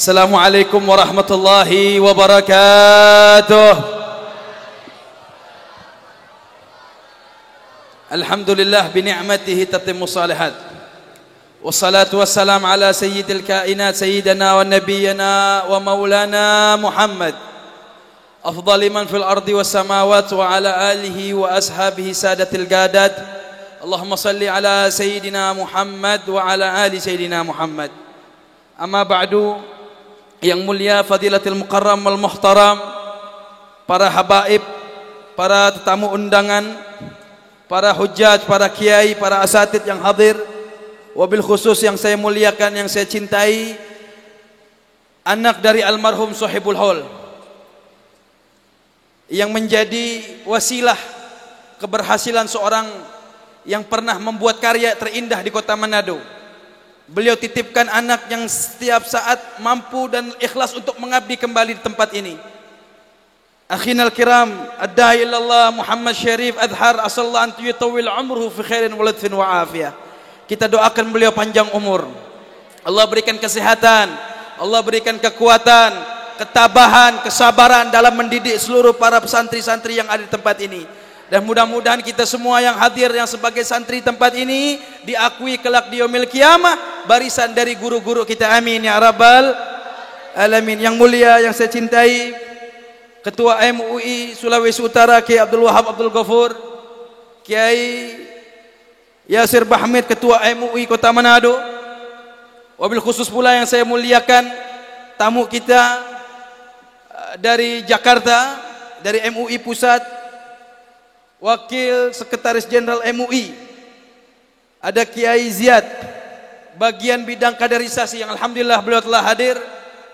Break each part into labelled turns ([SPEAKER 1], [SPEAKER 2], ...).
[SPEAKER 1] Assalamualaikum warahmatullahi wabarakatuh. Alhamdulillah bini'matihi tatimmu salihat. Wassalatu wassalam ala sayyidil kainat sayyidina wa nabiyyina wa maulana Muhammad afdali man fil ardi was samawat wa ala alihi wa ashabihi sadatil gadat. Allahumma salli ala sayyidina Muhammad wa ala ali sayyidina Muhammad. Amma ba'du, yang mulia fadilatul mukarram wal muhtaram, para habaib, para tetamu undangan, para hujjaj, para kiai, para asatid yang hadir, wabil khusus yang saya muliakan, yang saya cintai, anak dari almarhum Sohibul Haul yang menjadi wasilah keberhasilan seorang yang pernah membuat karya terindah di kota Manado. Beliau titipkan anak yang setiap saat mampu dan ikhlas untuk mengabdi kembali di tempat ini. Akhinal kiram, ad-da'i ilallah Muhammad Syarif Adhar, asallahu an yutawwil umruhu fi khairin wa ladfin wa afiyah. Kita doakan beliau panjang umur. Allah berikan kesehatan, Allah berikan kekuatan, ketabahan, kesabaran dalam mendidik seluruh para santri-santri yang ada di tempat ini. Dan mudah-mudahan kita semua yang hadir yang sebagai santri tempat ini diakui kelak di yaumil qiyamah barisan dari guru-guru kita. Amin ya rabbal alamin. Yang mulia yang saya cintai, Ketua MUI Sulawesi Utara Kiai Abdul Wahab Abdul Ghafur, Kiai Yasir Bahmid Ketua MUI Kota Manado. Wabil khusus pula yang saya muliakan tamu kita dari Jakarta, dari MUI Pusat, Wakil Sekretaris Jenderal MUI, ada Kiai Ziyad, bagian bidang kaderisasi yang alhamdulillah beliau telah hadir.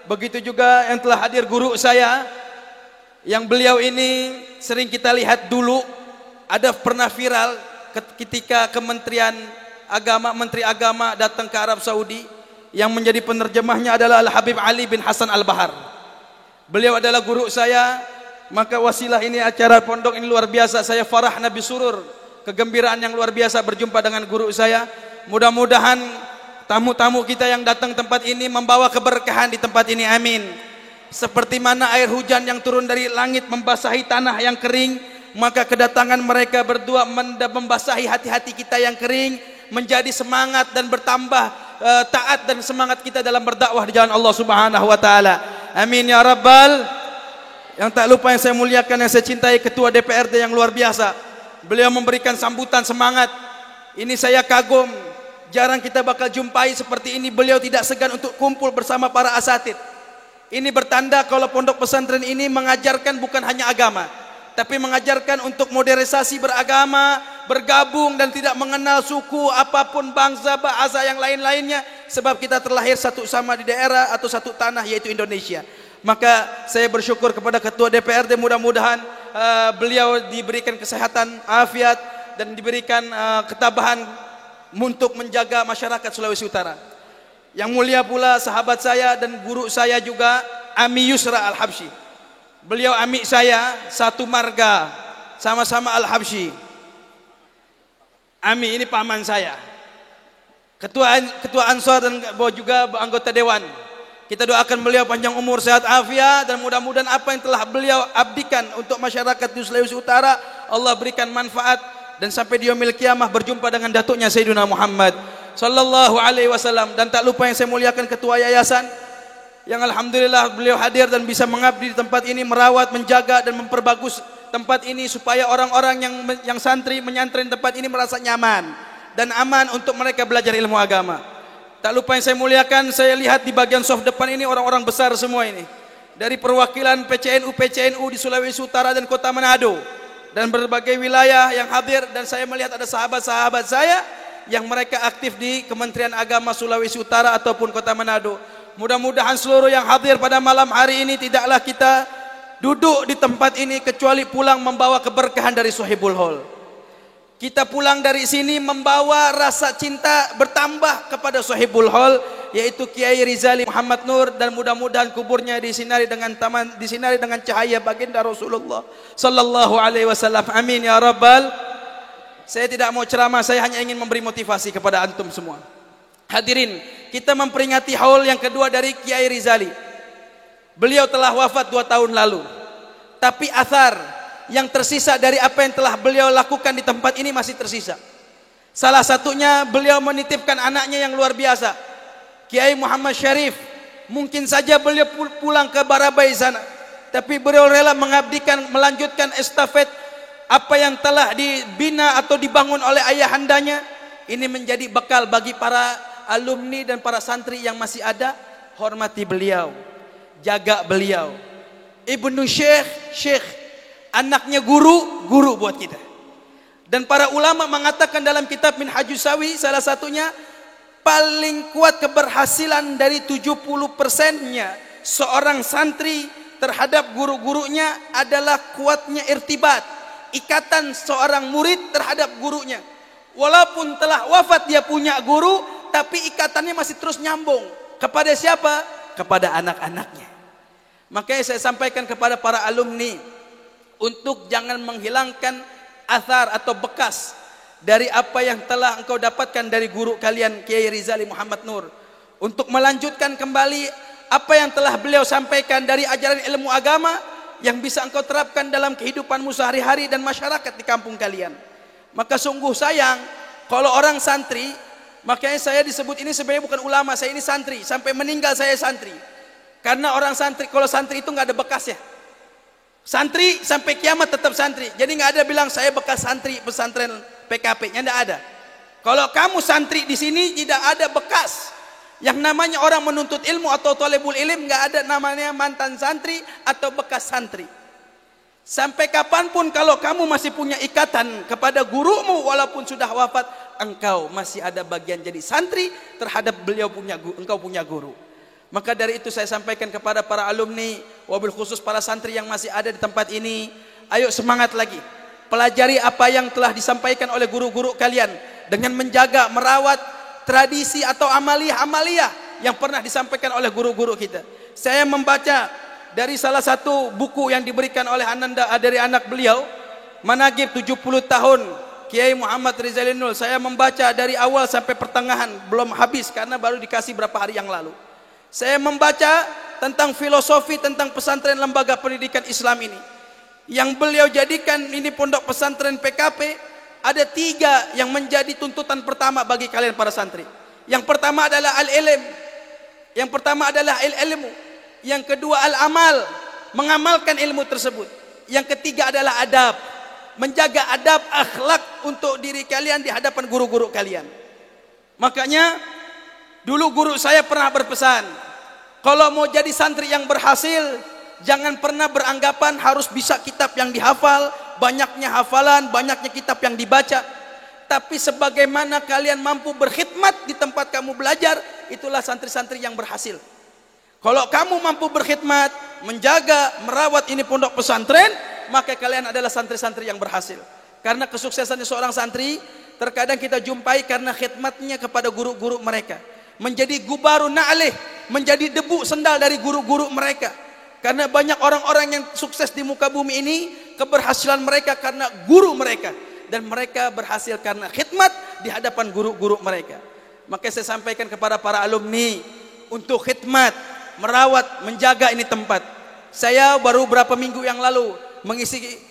[SPEAKER 1] Begitu juga yang telah hadir guru saya, yang beliau ini sering kita lihat dulu, ada pernah viral ketika Kementerian Agama, Menteri Agama datang ke Arab Saudi, yang menjadi penerjemahnya adalah Al-Habib Ali bin Hasan Al-Bahar. Beliau adalah guru saya. Maka wasilah ini, acara pondok ini luar biasa. Saya farah nabi surur, kegembiraan yang luar biasa berjumpa dengan guru saya. Mudah-mudahan tamu-tamu kita yang datang tempat ini membawa keberkahan di tempat ini. Amin. Seperti mana air hujan yang turun dari langit membasahi tanah yang kering, maka kedatangan mereka berdua membasahi hati-hati kita yang kering, menjadi semangat dan bertambah taat dan semangat kita dalam berdakwah di jalan Allah Subhanahu wa taala. Amin ya rabbal. Yang tak lupa yang saya muliakan, yang saya cintai, Ketua DPRD yang luar biasa. Beliau memberikan sambutan semangat. Ini saya kagum, jarang kita bakal jumpai seperti ini. Beliau tidak segan untuk kumpul bersama para asatid. Ini bertanda kalau pondok pesantren ini mengajarkan bukan hanya agama, tapi mengajarkan untuk modernisasi beragama, bergabung dan tidak mengenal suku apapun, bangsa, bahasa yang lain-lainnya. Sebab kita terlahir satu sama di daerah atau satu tanah, yaitu Indonesia. Maka saya bersyukur kepada Ketua DPRD, mudah-mudahan beliau diberikan kesehatan, afiat, dan diberikan ketabahan untuk menjaga masyarakat Sulawesi Utara. Yang mulia pula sahabat saya dan guru saya juga, Ami Yusra Al-Habsyi. Beliau ami saya, satu marga, sama-sama Al-Habsyi. Ami ini paman saya, Ketua Ansar dan juga anggota Dewan. Kita doakan beliau panjang umur, sehat afiat, dan mudah-mudahan apa yang telah beliau abdikan untuk masyarakat di Sulawesi Utara Allah berikan manfaat, dan sampai di yaumil qiyamah berjumpa dengan datuknya Sayyidina Muhammad sallallahu alaihi wasallam. Dan tak lupa yang saya muliakan Ketua Yayasan yang alhamdulillah beliau hadir dan bisa mengabdi di tempat ini, merawat, menjaga dan memperbagus tempat ini supaya orang-orang yang santri menyantri tempat ini merasa nyaman dan aman untuk mereka belajar ilmu agama. Tak lupa yang saya muliakan, saya lihat di bagian soft depan ini orang-orang besar semua ini, dari perwakilan PCNU di Sulawesi Utara dan Kota Manado dan berbagai wilayah yang hadir. Dan saya melihat ada sahabat-sahabat saya yang mereka aktif di Kementerian Agama Sulawesi Utara ataupun Kota Manado. Mudah-mudahan seluruh yang hadir pada malam hari ini tidaklah kita duduk di tempat ini kecuali pulang membawa keberkahan dari Sohibul Haul. Kita pulang dari sini membawa rasa cinta bertambah kepada Sohibul Haul, yaitu Kiai Rizali Muhammad Nur, dan mudah-mudahan kuburnya disinari dengan cahaya baginda Rasulullah sallallahu alaihi wasallam. Amin ya rabbal. Saya tidak mau ceramah, saya hanya ingin memberi motivasi kepada antum semua. Hadirin, kita memperingati haul yang kedua dari Kiai Rizali. Beliau telah wafat 2 tahun lalu. Tapi athar yang tersisa dari apa yang telah beliau lakukan di tempat ini masih tersisa. Salah satunya beliau menitipkan anaknya yang luar biasa, Kiai Muhammad Syarif. Mungkin saja beliau pulang ke Barabai sana, tapi beliau rela mengabdikan, melanjutkan estafet apa yang telah dibina atau dibangun oleh ayahandanya. Ini menjadi bekal bagi para alumni dan para santri yang masih ada. Hormati beliau, jaga beliau. Ibnu Syekh, anaknya guru buat kita. Dan para ulama mengatakan dalam kitab Minhajus Sawi, salah satunya paling kuat keberhasilan dari 70%-nya seorang santri terhadap guru-gurunya adalah kuatnya irtibat, ikatan seorang murid terhadap gurunya. Walaupun telah wafat dia punya guru, tapi ikatannya masih terus nyambung. Kepada siapa? Kepada anak-anaknya. Makanya saya sampaikan kepada para alumni untuk jangan menghilangkan athar atau bekas dari apa yang telah engkau dapatkan dari guru kalian Kiai Rizali Muhammad Nur, untuk melanjutkan kembali apa yang telah beliau sampaikan dari ajaran ilmu agama yang bisa engkau terapkan dalam kehidupanmu sehari-hari dan masyarakat di kampung kalian. Maka sungguh sayang kalau orang santri, makanya saya disebut ini sebenarnya bukan ulama, saya ini santri, sampai meninggal saya santri. Karena orang santri, kalau santri itu nggak ada bekasnya. Santri sampai kiamat tetap santri. Jadi nggak ada bilang saya bekas santri pesantren PKP-nya, nggak ada. Kalau kamu santri di sini tidak ada bekas. Yang namanya orang menuntut ilmu atau thalibul ilm, nggak ada namanya mantan santri atau bekas santri. Sampai kapanpun kalau kamu masih punya ikatan kepada gurumu walaupun sudah wafat, engkau masih ada bagian jadi santri terhadap engkau punya guru. Maka dari itu saya sampaikan kepada para alumni, wabil khusus para santri yang masih ada di tempat ini, ayo semangat lagi. Pelajari apa yang telah disampaikan oleh guru-guru kalian dengan menjaga, merawat tradisi atau amaliyah yang pernah disampaikan oleh guru-guru kita. Saya membaca dari salah satu buku yang diberikan oleh Ananda dari anak beliau, Manaqib 70 tahun Kiai Muhammad Rizali Nur. Saya membaca dari awal sampai pertengahan, belum habis karena baru dikasih berapa hari yang lalu. Saya membaca tentang filosofi tentang pesantren lembaga pendidikan Islam ini, yang beliau jadikan ini pondok pesantren PKP. Ada 3 yang menjadi tuntutan pertama bagi kalian para santri. Yang pertama adalah al-ilm, yang pertama adalah ilmu, yang kedua al-amal, mengamalkan ilmu tersebut, yang ketiga adalah adab, menjaga adab akhlak untuk diri kalian di hadapan guru-guru kalian. Makanya dulu guru saya pernah berpesan, kalau mau jadi santri yang berhasil, jangan pernah beranggapan harus bisa kitab yang dihafal, banyaknya hafalan, banyaknya kitab yang dibaca. Tapi sebagaimana kalian mampu berkhidmat di tempat kamu belajar, itulah santri-santri yang berhasil. Kalau kamu mampu berkhidmat, menjaga, merawat ini pondok pesantren, maka kalian adalah santri-santri yang berhasil. Karena kesuksesan seorang santri terkadang kita jumpai karena khidmatnya kepada guru-guru mereka. Menjadi gubaru na'lih, menjadi debu sendal dari guru-guru mereka. Karena banyak orang-orang yang sukses di muka bumi ini, keberhasilan mereka karena guru mereka, dan mereka berhasil karena khidmat di hadapan guru-guru mereka. Maka saya sampaikan kepada para alumni untuk khidmat, merawat, menjaga ini tempat. Saya baru beberapa minggu yang lalu mengisi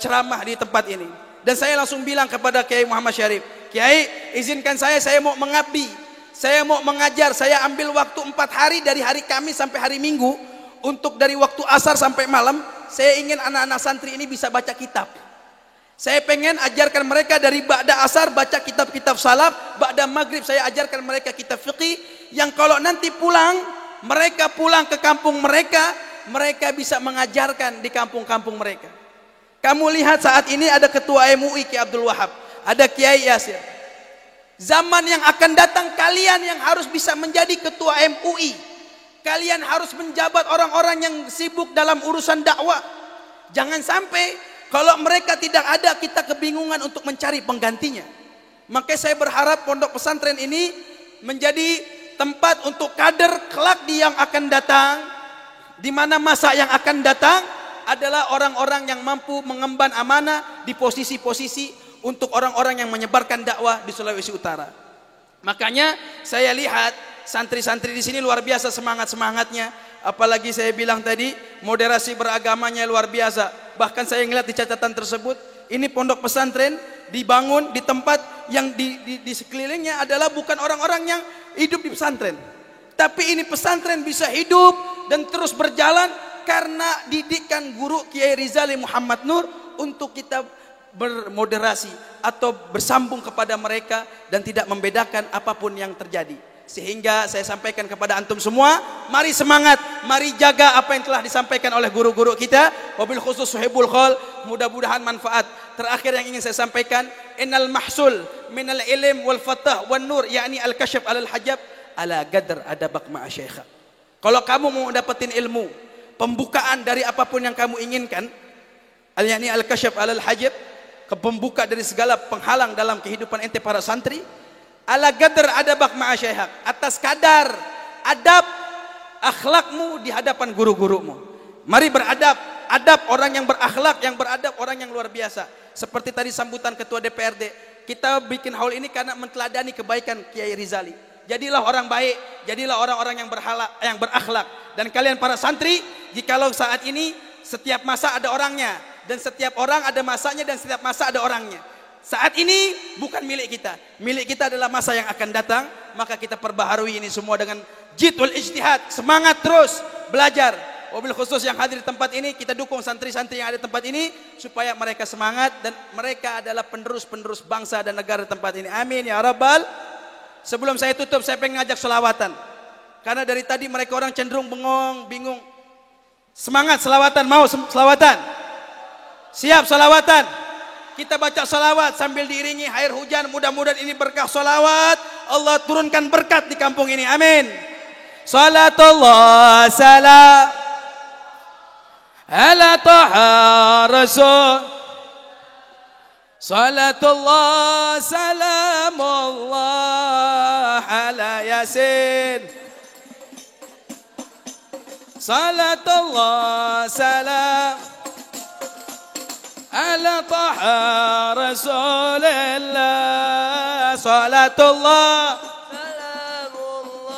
[SPEAKER 1] ceramah di tempat ini, dan saya langsung bilang kepada Kiai Muhammad Syarif, Kiai, izinkan saya mau mengabdi, saya mau mengajar. Saya ambil waktu 4 hari dari hari Kamis sampai hari Minggu, untuk dari waktu asar sampai malam. Saya ingin anak-anak santri ini bisa baca kitab. Saya pengen ajarkan mereka dari ba'da asar baca kitab-kitab salaf, ba'da maghrib saya ajarkan mereka kitab fiqih, yang kalau nanti mereka pulang ke kampung mereka, mereka bisa mengajarkan di kampung-kampung mereka. Kamu lihat saat ini ada ketua MUI Kiai Abdul Wahab, ada Kiai Yasir. Zaman yang akan datang kalian yang harus bisa menjadi ketua MUI. Kalian harus menjabat orang-orang yang sibuk dalam urusan dakwah. Jangan sampai kalau mereka tidak ada, kita kebingungan untuk mencari penggantinya. Maka saya berharap pondok pesantren ini menjadi tempat untuk kader kelak yang akan datang, di mana masa yang akan datang adalah orang-orang yang mampu mengemban amanah di posisi-posisi untuk orang-orang yang menyebarkan dakwah di Sulawesi Utara. Makanya saya lihat santri-santri di sini luar biasa semangat-semangatnya. Apalagi saya bilang tadi moderasi beragamanya luar biasa. Bahkan saya ngeliat di catatan tersebut, ini pondok pesantren dibangun di tempat yang di sekelilingnya adalah bukan orang-orang yang hidup di pesantren. Tapi ini pesantren bisa hidup dan terus berjalan karena didikan guru Kiai Rizali Muhammad Nur untuk kita bermoderasi atau bersambung kepada mereka dan tidak membedakan apapun yang terjadi. Sehingga saya sampaikan kepada antum semua, mari semangat, mari jaga apa yang telah disampaikan oleh guru-guru kita. Wabil khusus suhibul khol, mudah-mudahan manfaat. Terakhir yang ingin saya sampaikan, innal mahsul minal ilm wal fatah wan nur, yakni al kasyaf alal hajab ala gadr adabak ma'a syaikha. Kalau kamu mau dapetin ilmu, pembukaan dari apapun yang kamu inginkan, yakni al kasyaf alal hajab, pembuka dari segala penghalang dalam kehidupan ente para santri, ala gadr adabak ma'a syaikha, atas kadar adab akhlakmu di hadapan guru-gurumu. Mari beradab, adab orang yang berakhlak, yang beradab orang yang luar biasa. Seperti tadi sambutan ketua DPRD, kita bikin haul ini karena menteladani kebaikan Kiai Rizali. Jadilah orang baik, jadilah orang-orang yang berakhlak. Dan kalian para santri, jikalau saat ini setiap masa ada orangnya, dan setiap orang ada masanya, dan setiap masa ada orangnya. Saat ini bukan milik kita, milik kita adalah masa yang akan datang. Maka kita perbaharui ini semua dengan jid wal ijtihad, semangat terus belajar. Wabil khusus yang hadir di tempat ini, kita dukung santri-santri yang ada di tempat ini supaya mereka semangat dan mereka adalah penerus-penerus bangsa dan negara di tempat ini. Amin ya rabbal. Sebelum saya tutup, saya pengen ngajak selawatan, karena dari tadi mereka orang cenderung bengong, bingung. Semangat selawatan, mau selawatan? Siap selawatan? Kita baca salawat sambil diiringi air hujan. Mudah-mudahan ini berkah salawat, Allah turunkan berkat di kampung ini. Amin. Salatullah salam ala taha rasul, salatullah salamullah ala yasin, salatullah salam ala taha rasulillah, salatullah salamullah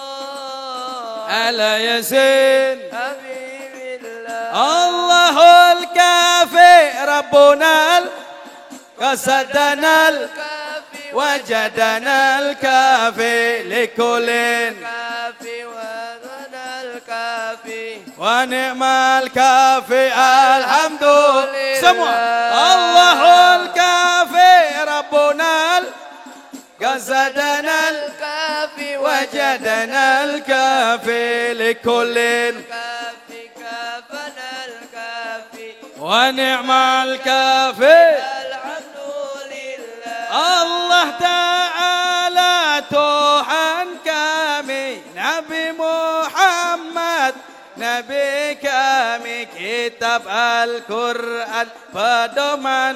[SPEAKER 1] ala yasin Allahul kafi rabbunal qasadanal wajadanal kafi likulin wa ni'mal kafi alhamdulillah. Semua Allahul kafi rabbunal qasadanal kafi wajadanal kafi likulin wa ni'mal kafi alhamdulillah. Allah Ta'ala Tuhan kami, Nabi Muhammad Nabi kami, kitab Al-Quran pedoman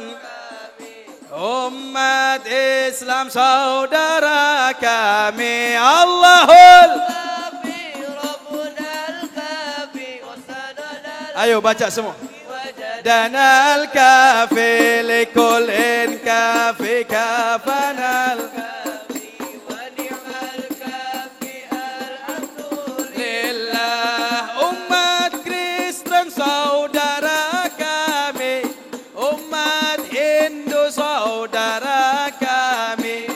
[SPEAKER 1] umat Islam saudara kami. Allahul ayo baca semua. Danal kafi likulin kafi kafanal kafi wa ni'mal kafi alhamdulillah. Umat Kristen saudara kami, umat Hindu saudara kami,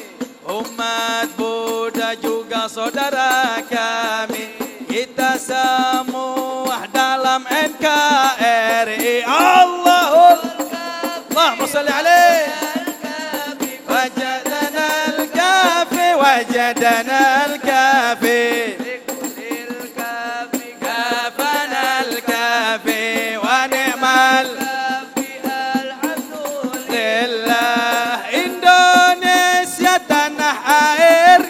[SPEAKER 1] umat Buddha juga saudara kami. Kita semua dalam NKRI. Allahumma salli alaih. Wajadana al-kafi, wajadana al-kafi, kafana al-kafi wa ni'mal alhamdulillah. Indonesia tanah air,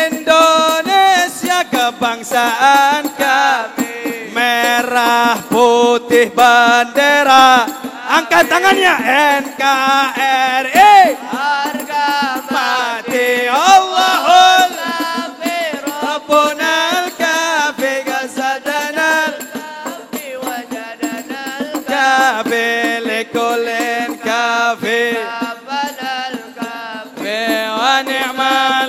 [SPEAKER 1] Indonesia kebangsaan kami, merah putih bendera, angkat tangannya NKRI, harga mati Allahul Rabbunal kafi qasadanal kafi wajadanal kafi likulin kafi wa ni'mal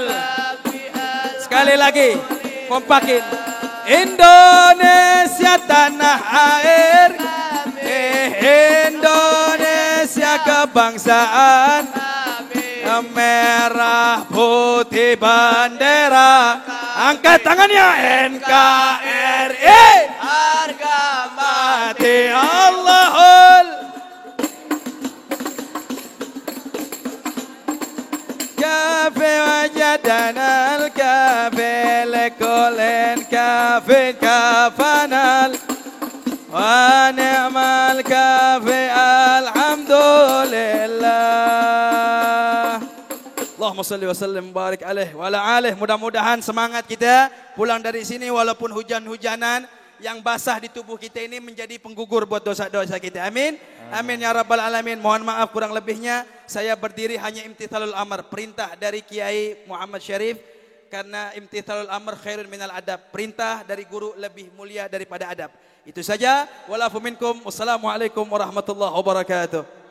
[SPEAKER 1] boleh kompakin. Indonesia tanah air, Indonesia kebangsaan, merah putih bendera, angkat tangannya NKRI, harga mati Allahul kafe wajadana al-kafe lekolen kafe kafanal wa ni'mal kafe alhamdulillah. Allahumma salli wa sallim barik alaih wa ala alih. Mudah-mudahan semangat kita pulang dari sini walaupun hujan-hujanan, yang basah di tubuh kita ini menjadi penggugur buat dosa-dosa kita. Amin. Amin ya rabbal alamin. Mohon maaf kurang lebihnya. Saya berdiri hanya imtithalul amr, perintah dari Kiai Muhammad Syarif, karena imtithalul amr khairun minal adab. Perintah dari guru lebih mulia daripada adab. Itu saja. Walafu minkum. Wassalamualaikum warahmatullahi wabarakatuh.